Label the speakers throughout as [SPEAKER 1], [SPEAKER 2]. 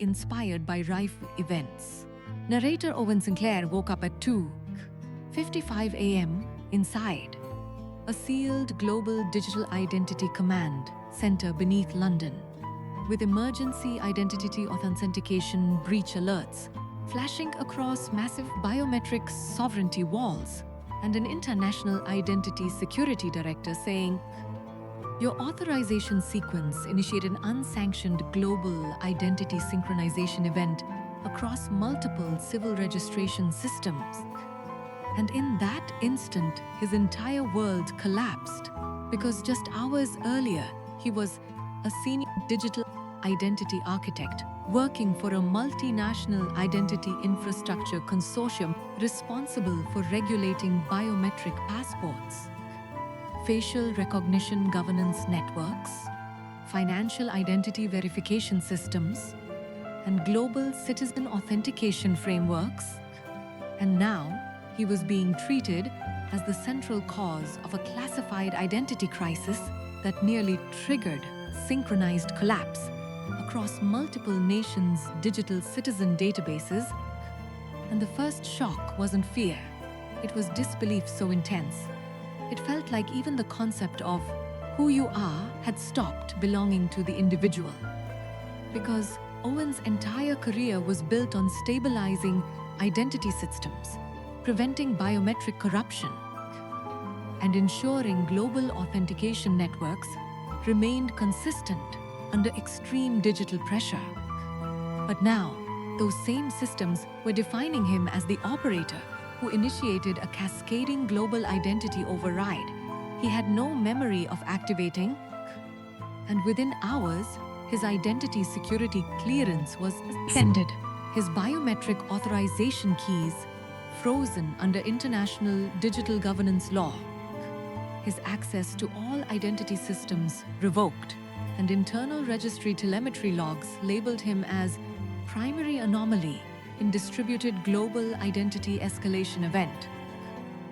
[SPEAKER 1] inspired by rifle events. Narrator Owen Sinclair woke up at 2:55 a.m. inside a sealed global digital identity command center beneath London, with emergency identity authentication breach alerts flashing across massive biometric sovereignty walls, and an international identity security director saying, "Your authorization sequence initiated an unsanctioned global identity synchronization event across multiple civil registration systems." And in that instant, his entire world collapsed, because just hours earlier, he was a senior digital identity architect working for a multinational identity infrastructure consortium responsible for regulating biometric passports, facial recognition governance networks, financial identity verification systems, and global citizen authentication frameworks. And now, he was being treated as the central cause of a classified identity crisis that nearly triggered synchronized collapse across multiple nations' digital citizen databases. And the first shock wasn't fear, it was disbelief so intense. It felt like even the concept of who you are had stopped belonging to the individual. Because Owen's entire career was built on stabilizing identity systems, preventing biometric corruption, and ensuring global authentication networks remained consistent under extreme digital pressure. But now, those same systems were defining him as the operator who initiated a cascading global identity override he had no memory of activating, and within hours, his identity security clearance was suspended, his biometric authorization keys frozen under international digital governance law, his access to all identity systems revoked, and internal registry telemetry logs labeled him as primary anomaly in distributed global identity escalation event.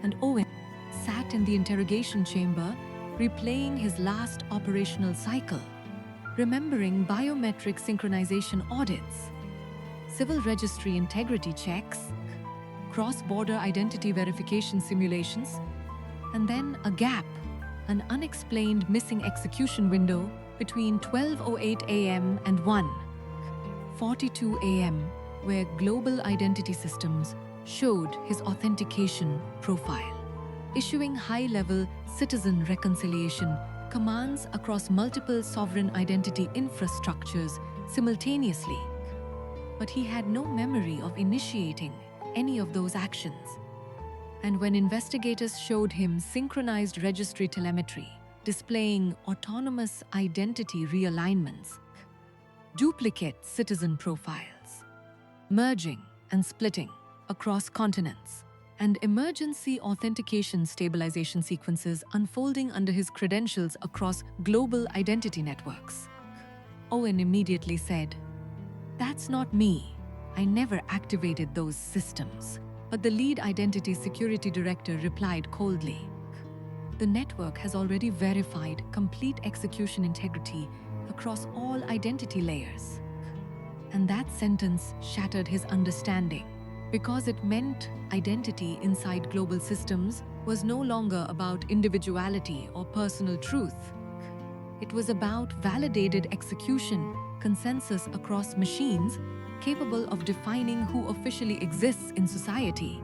[SPEAKER 1] And Owen sat in the interrogation chamber, replaying his last operational cycle, remembering biometric synchronization audits, civil registry integrity checks, cross-border identity verification simulations, and then a gap, an unexplained missing execution window between 12:08 a.m. and 1:42 a.m., where global identity systems showed his authentication profile, issuing high-level citizen reconciliation commands across multiple sovereign identity infrastructures simultaneously. But he had no memory of initiating any of those actions. And when investigators showed him synchronized registry telemetry displaying autonomous identity realignments, duplicate citizen profiles, merging and splitting across continents, and emergency authentication stabilization sequences unfolding under his credentials across global identity networks, Owen immediately said, "That's not me. I never activated those systems." But the lead identity security director replied coldly, "The network has already verified complete execution integrity across all identity layers." And that sentence shattered his understanding, because it meant identity inside global systems was no longer about individuality or personal truth. It was about validated execution, consensus across machines, capable of defining who officially exists in society.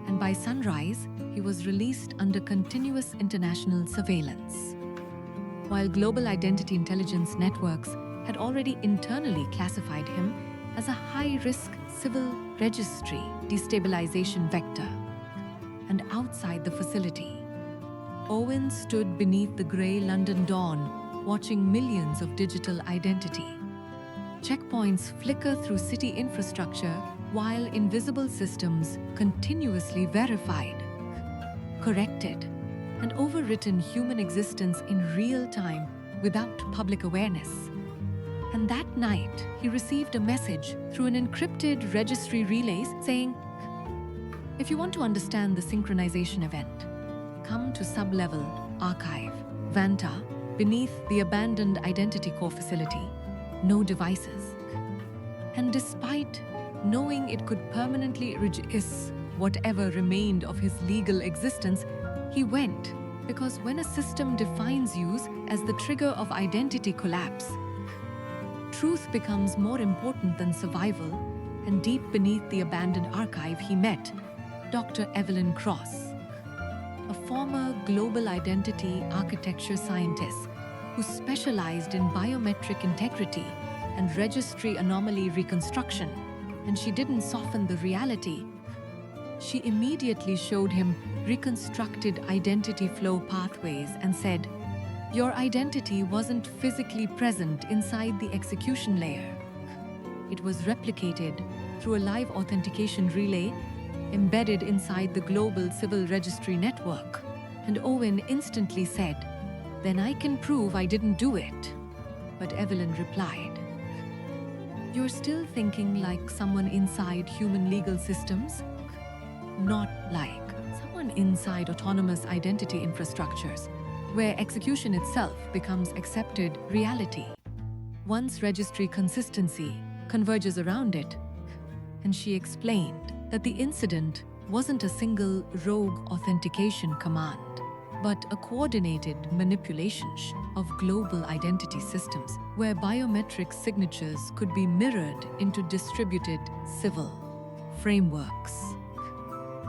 [SPEAKER 1] And by sunrise, he was released under continuous international surveillance. While global identity intelligence networks had already internally classified him as a high-risk civil registry destabilization vector. And outside the facility, Owen stood beneath the grey London dawn, watching millions of digital identity checkpoints flicker through city infrastructure while invisible systems continuously verified, corrected, and overwritten human existence in real time without public awareness. And that night, he received a message through an encrypted registry relay saying, "If you want to understand the synchronization event, come to Sub-Level Archive, Vanta, beneath the abandoned Identity Core facility. No devices." And despite knowing it could permanently reduce whatever remained of his legal existence, he went, because when a system defines you as the trigger of identity collapse, truth becomes more important than survival, and deep beneath the abandoned archive he met Dr. Evelyn Cross, a former global identity architecture scientist who specialized in biometric integrity and registry anomaly reconstruction. And she didn't soften the reality. She immediately showed him reconstructed identity flow pathways and said, "Your identity wasn't physically present inside the execution layer. It was replicated through a live authentication relay embedded inside the global civil registry network." And Owen instantly said, "Then I can prove I didn't do it." But Evelyn replied, "You're still thinking like someone inside human legal systems, not like someone inside autonomous identity infrastructures, where execution itself becomes accepted reality. Once registry consistency converges around it." And she explained that the incident wasn't a single rogue authentication command, but a coordinated manipulation of global identity systems where biometric signatures could be mirrored into distributed civil frameworks,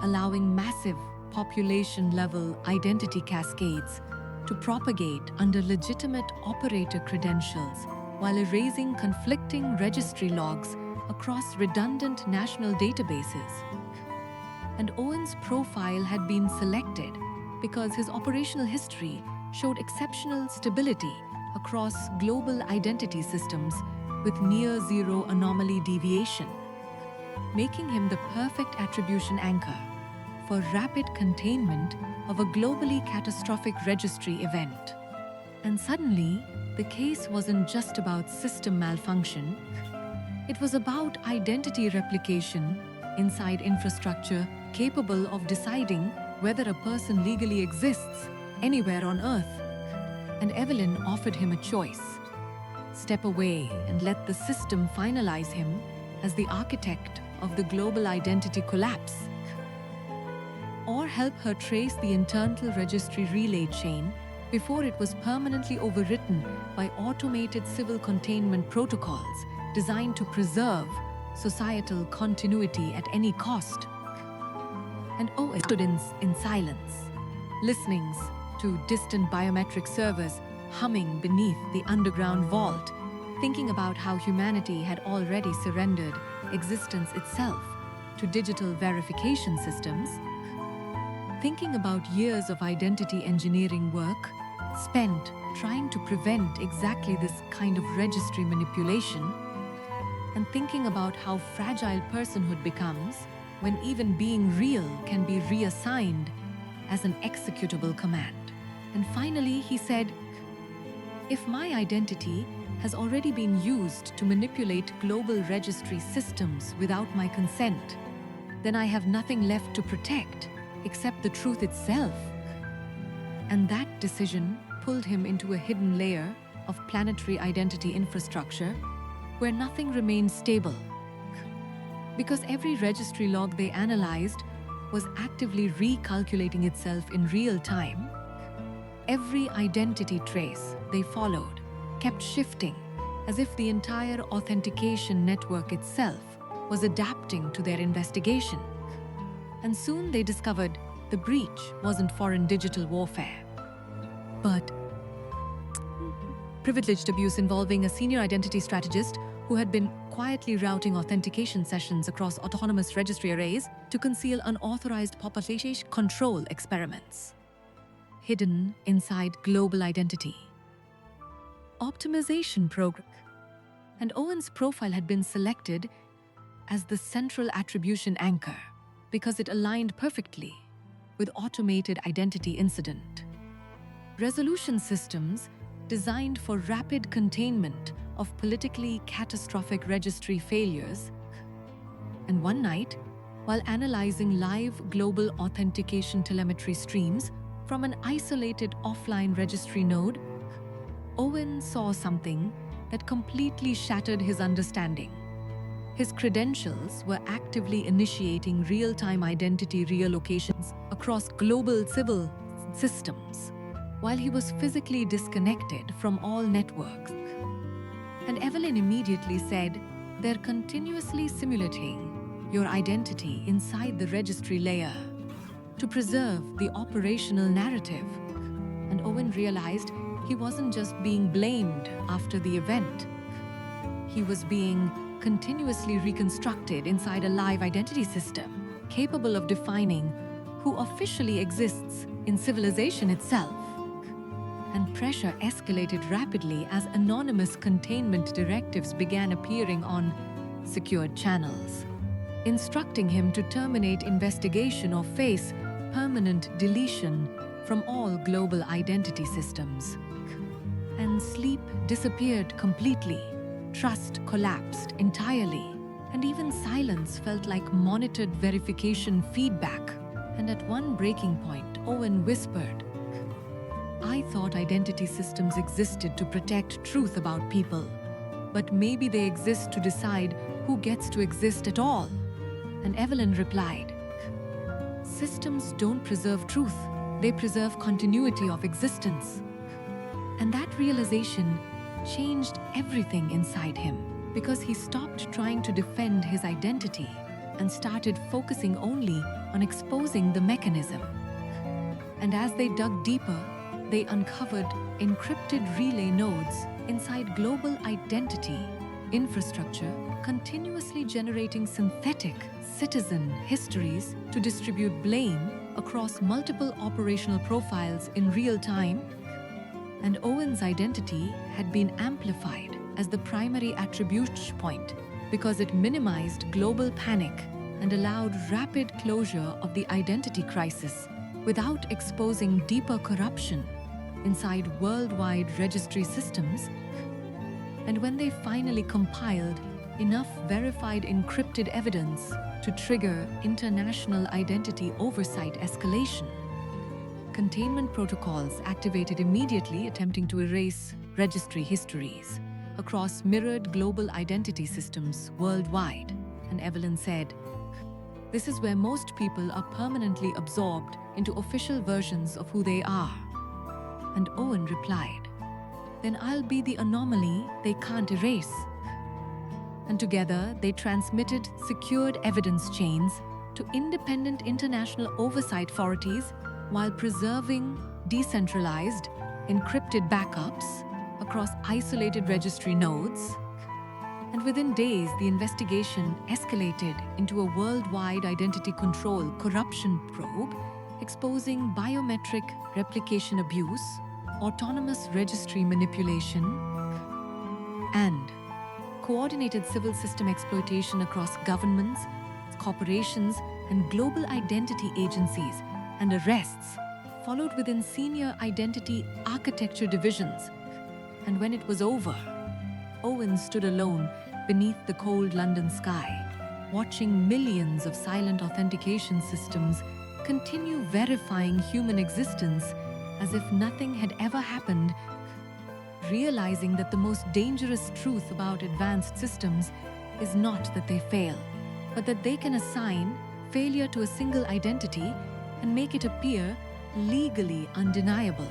[SPEAKER 1] allowing massive population-level identity cascades to propagate under legitimate operator credentials while erasing conflicting registry logs across redundant national databases. And Owen's profile had been selected because his operational history showed exceptional stability across global identity systems with near-zero anomaly deviation, making him the perfect attribution anchor for rapid containment of a globally catastrophic registry event. And suddenly, the case wasn't just about system malfunction. It was about identity replication inside infrastructure capable of deciding whether a person legally exists anywhere on Earth. And Evelyn offered him a choice: step away and let the system finalize him as the architect of the global identity collapse, or help her trace the internal registry relay chain before it was permanently overwritten by automated civil containment protocols designed to preserve societal continuity at any cost. And Owen stood in silence, listening to distant biometric servers humming beneath the underground vault, thinking about how humanity had already surrendered existence itself to digital verification systems, thinking about years of identity engineering work spent trying to prevent exactly this kind of registry manipulation, and thinking about how fragile personhood becomes when even being real can be reassigned as an executable command. And finally, he said, "If my identity has already been used to manipulate global registry systems without my consent, then I have nothing left to protect except the truth itself." And that decision pulled him into a hidden layer of planetary identity infrastructure where nothing remained stable, because every registry log they analyzed was actively recalculating itself in real time. Every identity trace they followed kept shifting, as if the entire authentication network itself was adapting to their investigation. And soon they discovered the breach wasn't foreign digital warfare, but privileged abuse involving a senior identity strategist who had been quietly routing authentication sessions across autonomous registry arrays to conceal unauthorized population control experiments hidden inside global identity optimization program. And Owen's profile had been selected as the central attribution anchor because it aligned perfectly with automated identity incident resolution systems designed for rapid containment of politically catastrophic registry failures. And one night, while analyzing live global authentication telemetry streams from an isolated offline registry node, Owen saw something that completely shattered his understanding. His credentials were actively initiating real-time identity relocations across global civil systems, while he was physically disconnected from all networks. And Evelyn immediately said, "They're continuously simulating your identity inside the registry layer to preserve the operational narrative." And Owen realized he wasn't just being blamed after the event. He was being continuously reconstructed inside a live identity system, capable of defining who officially exists in civilization itself. And pressure escalated rapidly as anonymous containment directives began appearing on secured channels, instructing him to terminate investigation or face permanent deletion from all global identity systems. And sleep disappeared completely, trust collapsed entirely, and even silence felt like monitored verification feedback. And at one breaking point, Owen whispered, "I thought identity systems existed to protect truth about people, but maybe they exist to decide who gets to exist at all." And Evelyn replied, "Systems don't preserve truth, they preserve continuity of existence." And that realization changed everything inside him, because he stopped trying to defend his identity and started focusing only on exposing the mechanism. And as they dug deeper, they uncovered encrypted relay nodes inside global identity infrastructure, continuously generating synthetic citizen histories to distribute blame across multiple operational profiles in real time. And Owen's identity had been amplified as the primary attribution point because it minimized global panic and allowed rapid closure of the identity crisis without exposing deeper corruption inside worldwide registry systems. And when they finally compiled enough verified encrypted evidence to trigger international identity oversight escalation, containment protocols activated immediately, attempting to erase registry histories across mirrored global identity systems worldwide. And Evelyn said, "This is where most people are permanently absorbed into official versions of who they are." And Owen replied, "Then I'll be the anomaly they can't erase." And together they transmitted secured evidence chains to independent international oversight authorities while preserving decentralized, encrypted backups across isolated registry nodes. And within days, the investigation escalated into a worldwide identity control corruption probe, exposing biometric replication abuse, autonomous registry manipulation, and coordinated civil system exploitation across governments, corporations, and global identity agencies, and arrests followed within senior identity architecture divisions. And when it was over, Owen stood alone beneath the cold London sky, watching millions of silent authentication systems continue verifying human existence as if nothing had ever happened, realizing that the most dangerous truth about advanced systems is not that they fail, but that they can assign failure to a single identity and make it appear legally undeniable.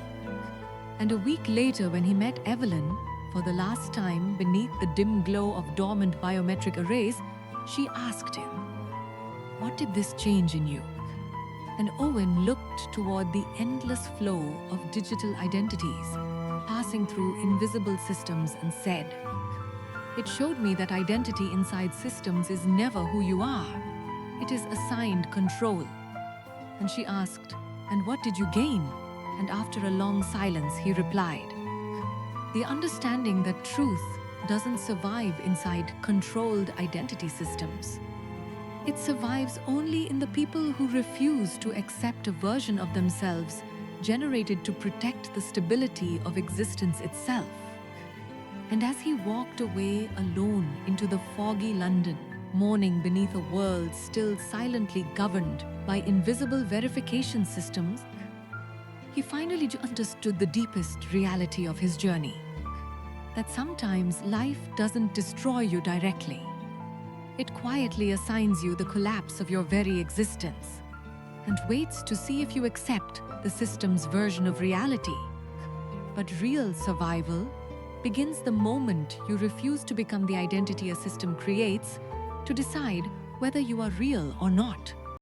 [SPEAKER 1] And a week later, when he met Evelyn for the last time beneath the dim glow of dormant biometric arrays, she asked him, "What did this change in you?" And Owen looked toward the endless flow of digital identities passing through invisible systems and said, "It showed me that identity inside systems is never who you are. It is assigned control." And she asked, "And what did you gain?" And after a long silence, he replied, "The understanding that truth doesn't survive inside controlled identity systems. It survives only in the people who refuse to accept a version of themselves generated to protect the stability of existence itself." And as he walked away alone into the foggy London, mourning beneath a world still silently governed by invisible verification systems, he finally understood the deepest reality of his journey. That sometimes life doesn't destroy you directly. It quietly assigns you the collapse of your very existence and waits to see if you accept the system's version of reality. But real survival begins the moment you refuse to become the identity a system creates to decide whether you are real or not.